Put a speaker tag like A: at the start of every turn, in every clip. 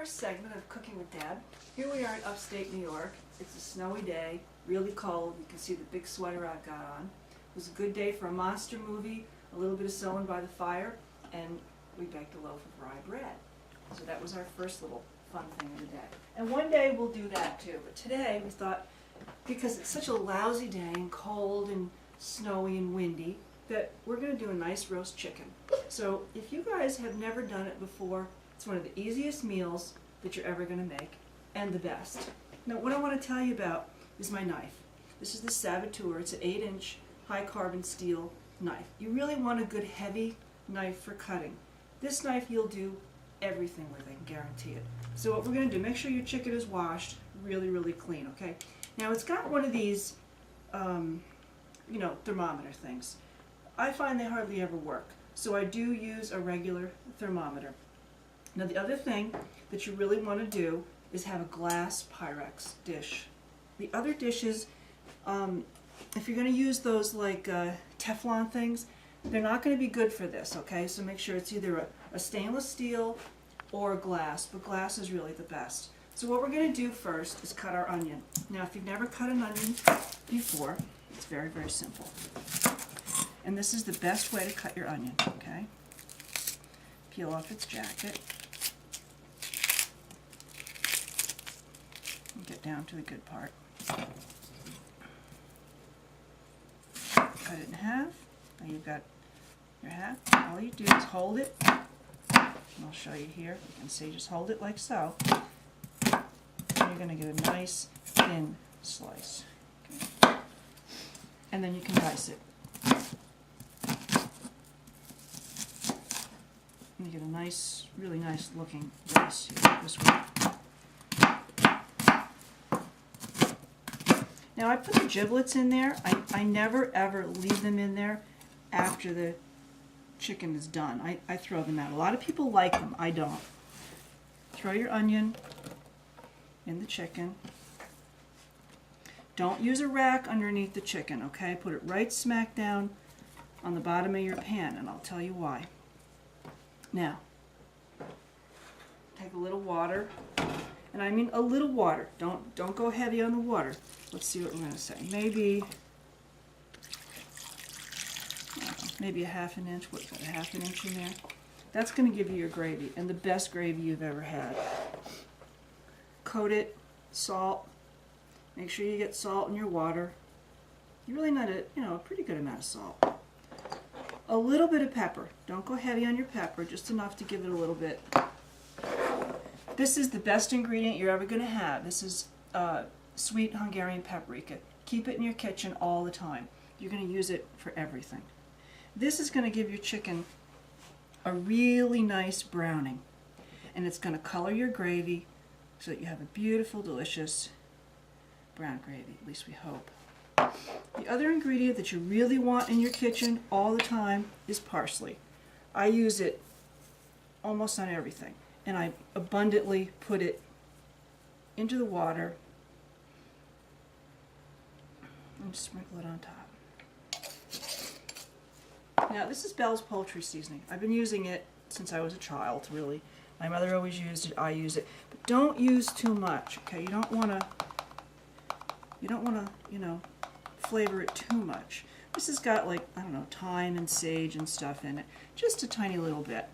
A: first segment of Cooking with Deb. Here we are in upstate New York. It's a snowy day, really cold. You can see the big sweater I've got on. It was a good day for a monster movie, a little bit of sewing by the fire, and we baked a loaf of rye bread. So that was our first little fun thing of the day. And one day we'll do that too, but today we thought, because it's such a lousy day and cold and snowy and windy, that we're going to do a nice roast chicken. So if you guys have never done it before, it's one of the easiest meals that you're ever going to make, and the best. Now what I want to tell you about is my knife. This is the Saboteur. It's an 8-inch high carbon steel knife. You really want a good heavy knife for cutting. This knife you'll do everything with, I can guarantee it. So what we're going to do, make sure your chicken is washed really, really clean, okay? Now it's got one of these, thermometer things. I find they hardly ever work, so I do use a regular thermometer. Now the other thing that you really want to do is have a glass Pyrex dish. The other dishes, if you're going to use those like Teflon things, they're not going to be good for this, okay? So make sure it's either a stainless steel or glass, but glass is really the best. So what we're going to do first is cut our onion. Now if you've never cut an onion before, it's very, very simple. And this is the best way to cut your onion, okay? Peel off its jacket. And get down to the good part. Cut it in half. Now you've got your half. All you do is hold it. And I'll show you here. You can see, just hold it like so. And you're going to get a nice thin slice. Okay. And then you can dice it. And you get a nice, really nice looking dice here, this way. Now I put the giblets in there. I never ever leave them in there after the chicken is done. I throw them out. A lot of people like them. I don't. Throw your onion in the chicken. Don't use a rack underneath the chicken, okay? Put it right smack down on the bottom of your pan, and I'll tell you why. Now, take a little water, and I mean a little water. Don't go heavy on the water. Let's see what we're going to say. Maybe a half an inch. What's that? A half an inch in there. That's going to give you your gravy, and the best gravy you've ever had. Coat it, salt. Make sure you get salt in your water. You really need a pretty good amount of salt. A little bit of pepper. Don't go heavy on your pepper, just enough to give it a little bit. This is the best ingredient you're ever going to have. This is sweet Hungarian paprika. Keep it in your kitchen all the time. You're going to use it for everything. This is going to give your chicken a really nice browning, and it's going to color your gravy so that you have a beautiful, delicious brown gravy, at least we hope. The other ingredient that you really want in your kitchen all the time is parsley. I use it almost on everything, and I abundantly put it into the water and sprinkle it on top. Now this is Bell's Poultry Seasoning. I've been using it since I was a child, really. My mother always used it, I use it. But don't use too much, okay? You don't want to, flavor it too much. This has got like, I don't know, thyme and sage and stuff in it. Just a tiny little bit.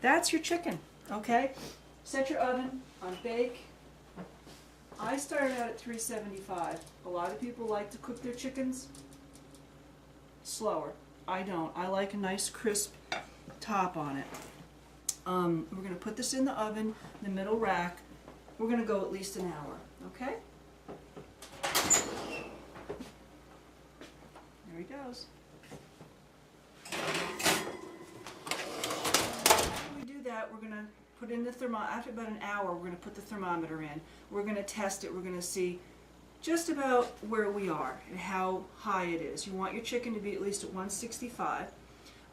A: That's your chicken, okay? Set your oven on bake. I started out at 375. A lot of people like to cook their chickens slower. I don't. I like a nice crisp top on it. We're going to put this in the oven, the middle rack. We're going to go at least an hour, okay? There he goes. After we do that, we're going to put in the thermometer. After about an hour, we're going to put the thermometer in. We're going to test it. We're going to see just about where we are and how high it is. You want your chicken to be at least at 165,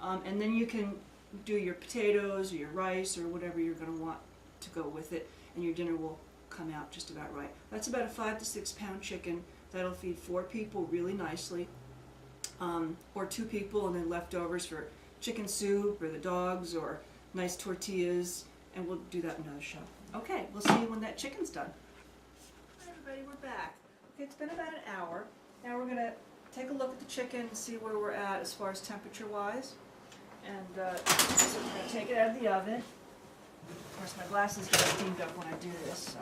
A: and then you can do your potatoes or your rice or whatever you're going to want to go with it, and your dinner will come out just about right. That's about a 5 to 6 pound chicken. That'll feed 4 people really nicely, or 2 people, and then leftovers for chicken soup or the dogs, or nice tortillas and we'll do that in another show. Okay, we'll see you when that chicken's done. Hi everybody, we're back. Okay, it's been about an hour. Now we're going to take a look at the chicken and see where we're at as far as temperature-wise. And so we're going to take it out of the oven. Of course, my glasses get steamed up when I do this. So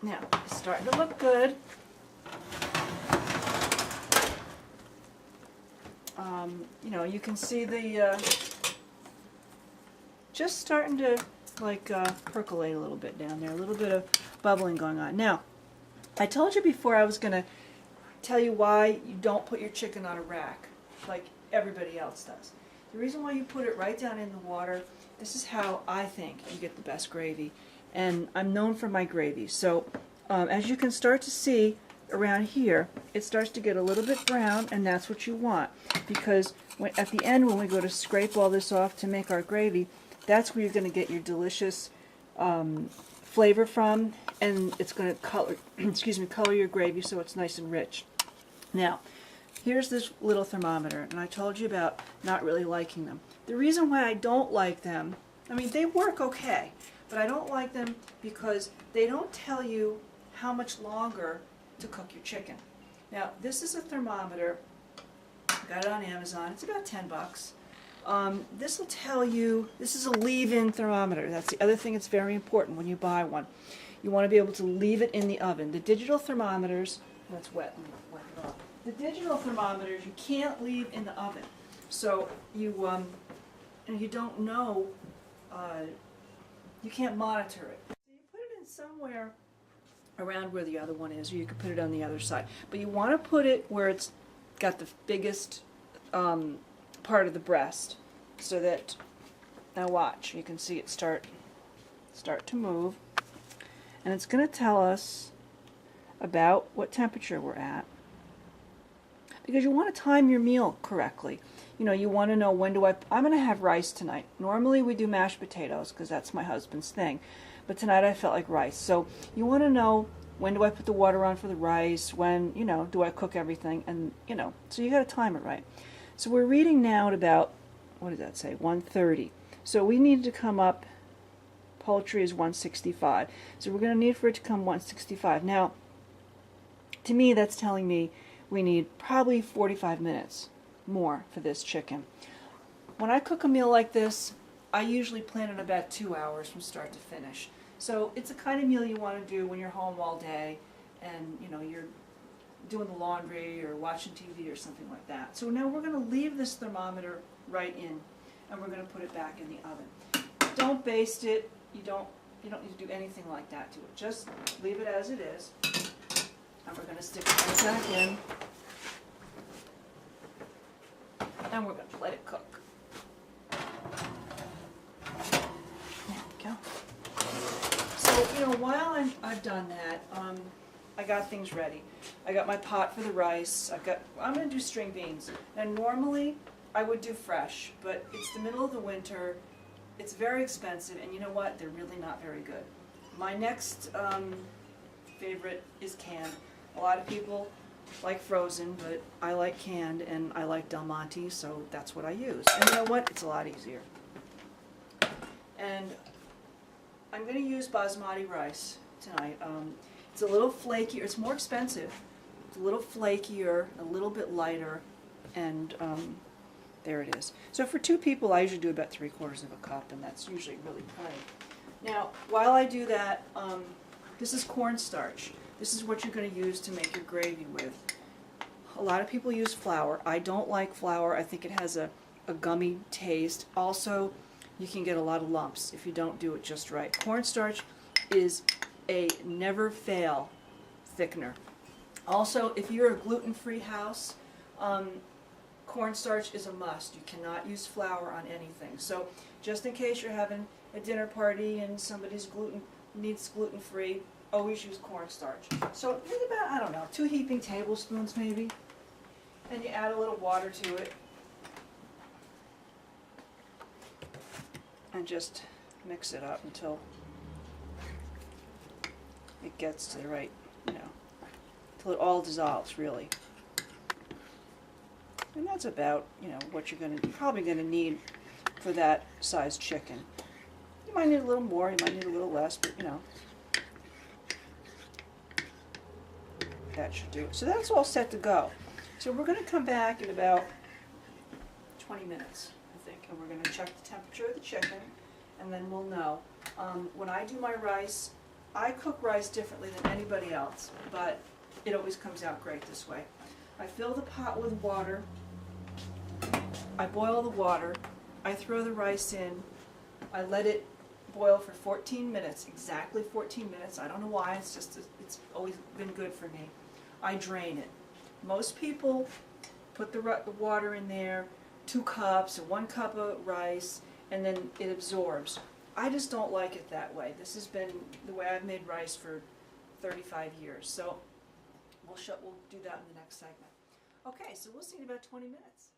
A: now, it's starting to look good. You know, you can see the just starting to like percolate a little bit down there, a little bit of bubbling going on. Now, I told you before I was going to tell you why you don't put your chicken on a rack like everybody else does. The reason why you put it right down in the water, this is how I think you get the best gravy. And I'm known for my gravy. So as you can start to see around here, it starts to get a little bit brown, and that's what you want. Because at the end, when we go to scrape all this off to make our gravy, that's where you're going to get your delicious flavor from, and it's going to color, color your gravy so it's nice and rich. Now, here's this little thermometer, and I told you about not really liking them. The reason why I don't like them, I mean, they work okay, but I don't like them because they don't tell you how much longer to cook your chicken. Now, this is a thermometer. I got it on Amazon. It's about 10 bucks. This will tell you, this is a leave-in thermometer. That's the other thing that's very important when you buy one. You want to be able to leave it in the oven. The digital thermometers, that's wet, let me wipe it off. The digital thermometers you can't leave in the oven. So you don't know, you can't monitor it. So you put it in somewhere around where the other one is, or you could put it on the other side. But you want to put it where it's got the biggest part of the breast, so that, now watch, you can see it start to move, and it's going to tell us about what temperature we're at, because you want to time your meal correctly. You know, you want to know when I'm going to have rice tonight. Normally we do mashed potatoes because that's my husband's thing, but tonight I felt like rice. So you want to know, when do I put the water on for the rice? When, you know, do I cook everything? And, you know, so you got to time it right. So we're reading now at about, what did that say, 130. So we need to come up, poultry is 165. So we're going to need for it to come 165. Now, to me, that's telling me we need probably 45 minutes more for this chicken. When I cook a meal like this, I usually plan on about 2 hours from start to finish. So it's a kind of meal you want to do when you're home all day and, you know, you're doing the laundry or watching TV or something like that. So now we're going to leave this thermometer right in, and we're going to put it back in the oven. Don't baste it. You don't need to do anything like that to it. Just leave it as it is, and we're going to stick it right back in, and we're going to let it cook. There we go. So, you know, while I've done that, I got things ready. I got my pot for the rice. I'm going to do string beans. And normally I would do fresh, but it's the middle of the winter. It's very expensive, and you know what? They're really not very good. My next favorite is canned. A lot of people like frozen, but I like canned, and I like Del Monte, so that's what I use. And you know what? It's a lot easier. And I'm going to use basmati rice tonight. It's a little flakier. It's more expensive. It's a little flakier, a little bit lighter, and there it is. So for 2 people, I usually do about 3/4 of a cup, and that's usually really plenty. Now, while I do that, this is cornstarch. This is what you're going to use to make your gravy with. A lot of people use flour. I don't like flour. I think it has a gummy taste. Also, you can get a lot of lumps if you don't do it just right. Cornstarch is a never-fail thickener. Also, if you're a gluten-free house, cornstarch is a must. You cannot use flour on anything. So just in case you're having a dinner party and somebody's needs gluten-free, always use cornstarch. So maybe about, I don't know, 2 heaping tablespoons maybe. And you add a little water to it. And just mix it up until it gets to the right, you know, until it all dissolves, really. And that's about, you know, what you're probably going to need for that size chicken. You might need a little more, you might need a little less, but you know. That should do it. So that's all set to go. So we're going to come back in about 20 minutes, I think, and we're going to check the temperature of the chicken, and then we'll know. When I do my rice, I cook rice differently than anybody else, but it always comes out great this way. I fill the pot with water, I boil the water, I throw the rice in, I let it boil for 14 minutes, exactly 14 minutes. I don't know why, it's just, it's always been good for me. I drain it. Most people put the water in there, 2 cups or 1 cup of rice, and then it absorbs. I just don't like it that way. This has been the way I've made rice for 35 years. So we'll do that in the next segment. Okay, so we'll see you in about 20 minutes.